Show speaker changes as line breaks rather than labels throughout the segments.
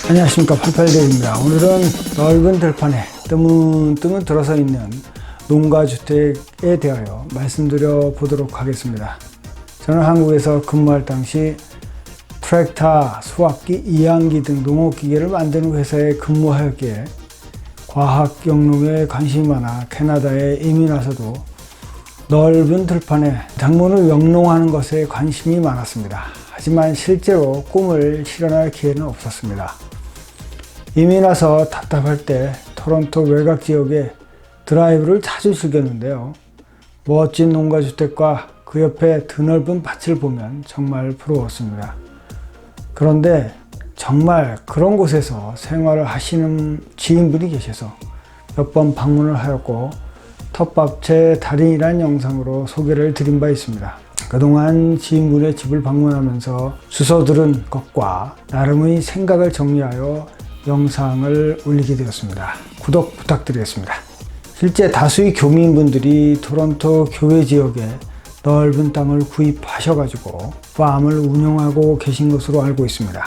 안녕하십니까, 88대입니다. 오늘은 넓은 들판에 뜨문뜨문 들어서 있는 농가주택에 대하여 말씀드려 보도록 하겠습니다. 저는 한국에서 근무할 당시 트랙터, 수확기, 이항기 등 농업기계를 만드는 회사에 근무하였기에 과학 영농에 관심이 많아 캐나다에 이민 와서도 넓은 들판에 작물을 영농하는 것에 관심이 많았습니다. 하지만 실제로 꿈을 실현할 기회는 없었습니다. 이민 와서 답답할 때 토론토 외곽 지역에 드라이브를 자주 즐겼는데요. 멋진 농가주택과 그 옆에 드넓은 밭을 보면 정말 부러웠습니다. 그런데 정말 그런 곳에서 생활을 하시는 지인분이 계셔서 몇 번 방문을 하였고 텃밭의 달인이라는 영상으로 소개를 드린 바 있습니다. 그동안 지인분의 집을 방문하면서 주워 들은 것과 나름의 생각을 정리하여 영상을 올리게 되었습니다. 구독 부탁드리겠습니다. 실제 다수의 교민분들이 토론토 교외 지역에 넓은 땅을 구입하셔가지고 팜을 운영하고 계신 것으로 알고 있습니다.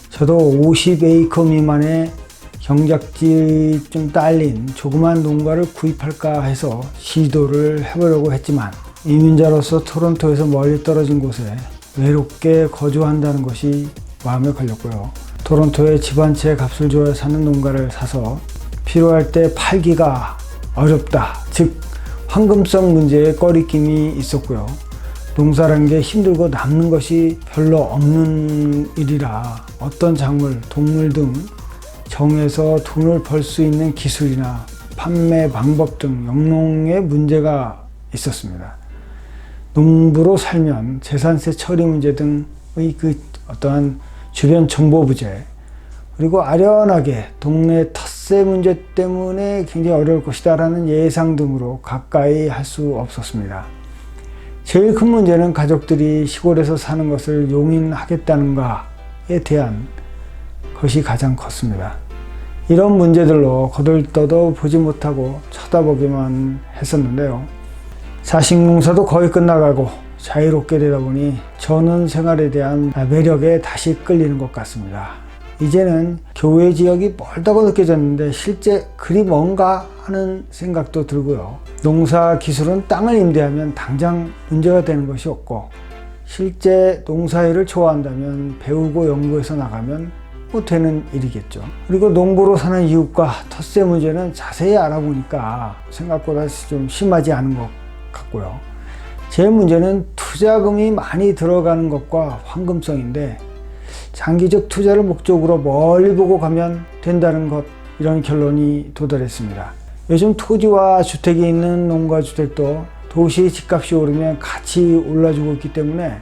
저도 50에이커 미만의 경작지 좀 딸린 조그만 농가를 구입할까 해서 시도를 해보려고 했지만 이민자로서 토론토에서 멀리 떨어진 곳에 외롭게 거주한다는 것이 마음에 걸렸고요. 토론토에 집 한 채 값을 줘야 사는 농가를 사서 필요할 때 팔기가 어렵다. 즉 황금성 문제에 꺼리낌이 있었고요. 농사라는 게 힘들고 남는 것이 별로 없는 일이라 어떤 작물, 동물 등 정해서 돈을 벌 수 있는 기술이나 판매 방법 등 영농에 문제가 있었습니다. 농부로 살면 재산세 처리 문제 등의 어떠한 주변 정보 부재, 그리고 아련하게 동네 텃세 문제 때문에 굉장히 어려울 것이다 라는 예상 등으로 가까이 할 수 없었습니다. 제일 큰 문제는 가족들이 시골에서 사는 것을 용인하겠다는가에 대한 것이 가장 컸습니다. 이런 문제들로 거들떠도 보지 못하고 쳐다보기만 했었는데요. 자식농사도 거의 끝나가고 자유롭게 되다 보니 전원 생활에 대한 매력에 다시 끌리는 것 같습니다. 이제는 교외 지역이 멀다고 느껴졌는데 실제 그리 먼가 하는 생각도 들고요. 농사 기술은 땅을 임대하면 당장 문제가 되는 것이 없고 실제 농사일을 좋아한다면 배우고 연구해서 나가면 되는 일이겠죠. 그리고 농부로 사는 이웃과 텃세 문제는 자세히 알아보니까 생각보다 좀 심하지 않은 것 같고요. 제 문제는 투자금이 많이 들어가는 것과 황금성인데 장기적 투자를 목적으로 멀리 보고 가면 된다는 것, 이런 결론이 도달했습니다. 요즘 토지와 주택이 있는 농가주택도 도시 집값이 오르면 같이 올라주고 있기 때문에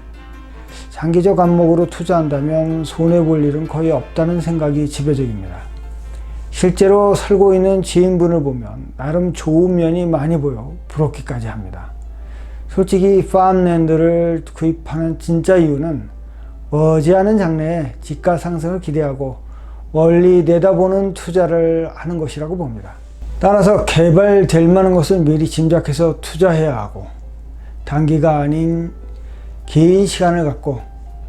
장기적 안목으로 투자한다면 손해볼 일은 거의 없다는 생각이 지배적입니다. 실제로 살고 있는 지인분을 보면 나름 좋은 면이 많이 보여 부럽기까지 합니다. 솔직히 팜랜드를 구입하는 진짜 이유는 머지않은 장래에 집가 상승을 기대하고 멀리 내다보는 투자를 하는 것이라고 봅니다. 따라서 개발될 만한 것을 미리 짐작해서 투자해야 하고 단기가 아닌 긴 시간을 갖고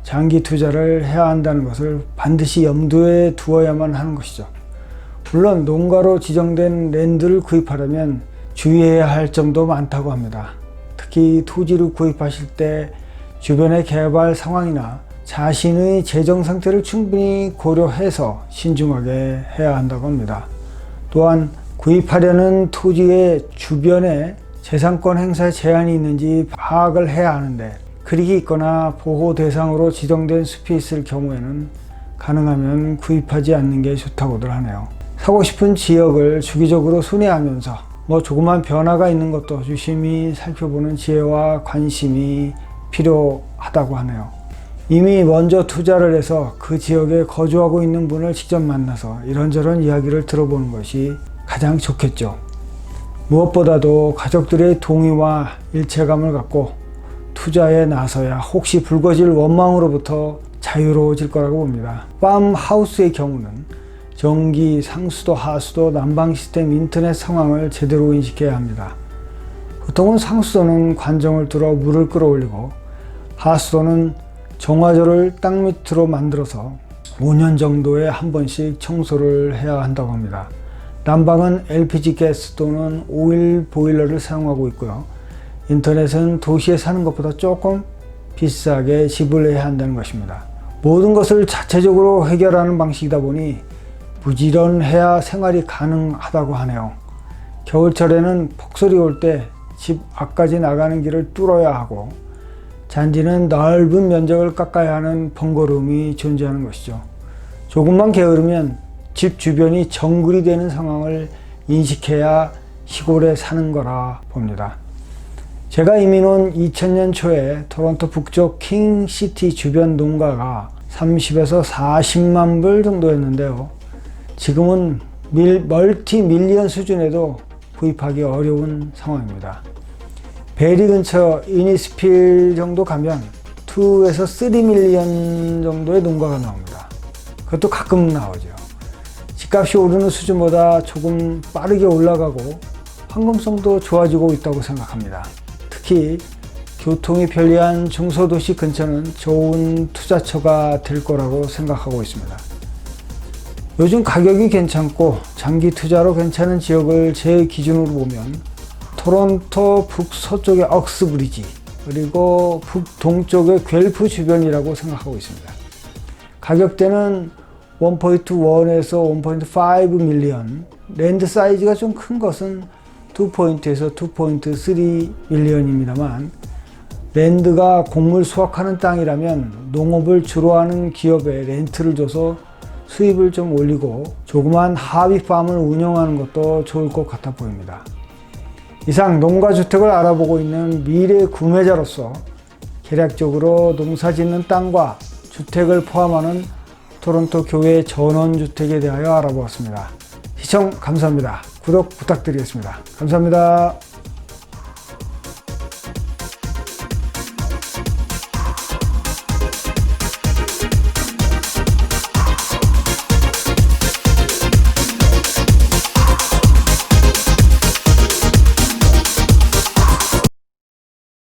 장기 투자를 해야 한다는 것을 반드시 염두에 두어야만 하는 것이죠. 물론 농가로 지정된 랜드를 구입하려면 주의해야 할 점도 많다고 합니다. 특히 토지를 구입하실 때 주변의 개발 상황이나 자신의 재정 상태를 충분히 고려해서 신중하게 해야 한다고 합니다. 또한 구입하려는 토지의 주변에 재산권 행사에 제한이 있는지 파악을 해야 하는데 크릭이 있거나 보호 대상으로 지정된 숲이 있을 경우에는 가능하면 구입하지 않는 게 좋다고들 하네요. 사고 싶은 지역을 주기적으로 순회하면서 조그만 변화가 있는 것도 유심히 살펴보는 지혜와 관심이 필요하다고 하네요. 이미 먼저 투자를 해서 그 지역에 거주하고 있는 분을 직접 만나서 이런저런 이야기를 들어보는 것이 가장 좋겠죠. 무엇보다도 가족들의 동의와 일체감을 갖고 투자에 나서야 혹시 불거질 원망으로부터 자유로워질 거라고 봅니다. 팜하우스의 경우는 전기, 상수도, 하수도, 난방 시스템, 인터넷 상황을 제대로 인식해야 합니다. 보통은 상수도는 관정을 뚫어 물을 끌어올리고 하수도는 정화조를 땅 밑으로 만들어서 5년 정도에 한 번씩 청소를 해야 한다고 합니다. 난방은 LPG 가스 또는 오일 보일러를 사용하고 있고요. 인터넷은 도시에 사는 것보다 조금 비싸게 지불해야 한다는 것입니다. 모든 것을 자체적으로 해결하는 방식이다 보니 부지런해야 생활이 가능하다고 하네요. 겨울철에는 폭설이 올 때 집 앞까지 나가는 길을 뚫어야 하고 잔디는 넓은 면적을 깎아야 하는 번거로움이 존재하는 것이죠. 조금만 게으르면 집 주변이 정글이 되는 상황을 인식해야 시골에 사는 거라 봅니다. 제가 이민 온 2000년 초에 토론토 북쪽 킹시티 주변 농가가 30에서 40만 불 정도였는데요. 지금은 멀티 밀리언 수준에도 구입하기 어려운 상황입니다. 베리 근처 이니스필 정도 가면 2에서 3 밀리언 정도의 농가가 나옵니다. 그것도 가끔 나오죠. 집값이 오르는 수준보다 조금 빠르게 올라가고 환경성도 좋아지고 있다고 생각합니다. 특히 교통이 편리한 중소도시 근처는 좋은 투자처가 될 거라고 생각하고 있습니다. 요즘 가격이 괜찮고 장기 투자로 괜찮은 지역을 제 기준으로 보면 토론토 북서쪽의 억스브리지 그리고 북동쪽의 괸프 주변이라고 생각하고 있습니다. 가격대는 1.1에서 1.5 밀리언, 랜드 사이즈가 좀 큰 것은 2.에서 2.3 밀리언입니다만 랜드가 곡물 수확하는 땅이라면 농업을 주로 하는 기업에 렌트를 줘서 수입을 좀 올리고 조그만 하비팜을 운영하는 것도 좋을 것 같아 보입니다. 이상 농가주택을 알아보고 있는 미래 구매자로서 계략적으로 농사짓는 땅과 주택을 포함하는 토론토 교외 전원주택에 대하여 알아보았습니다. 시청 감사합니다. 구독 부탁드리겠습니다. 감사합니다.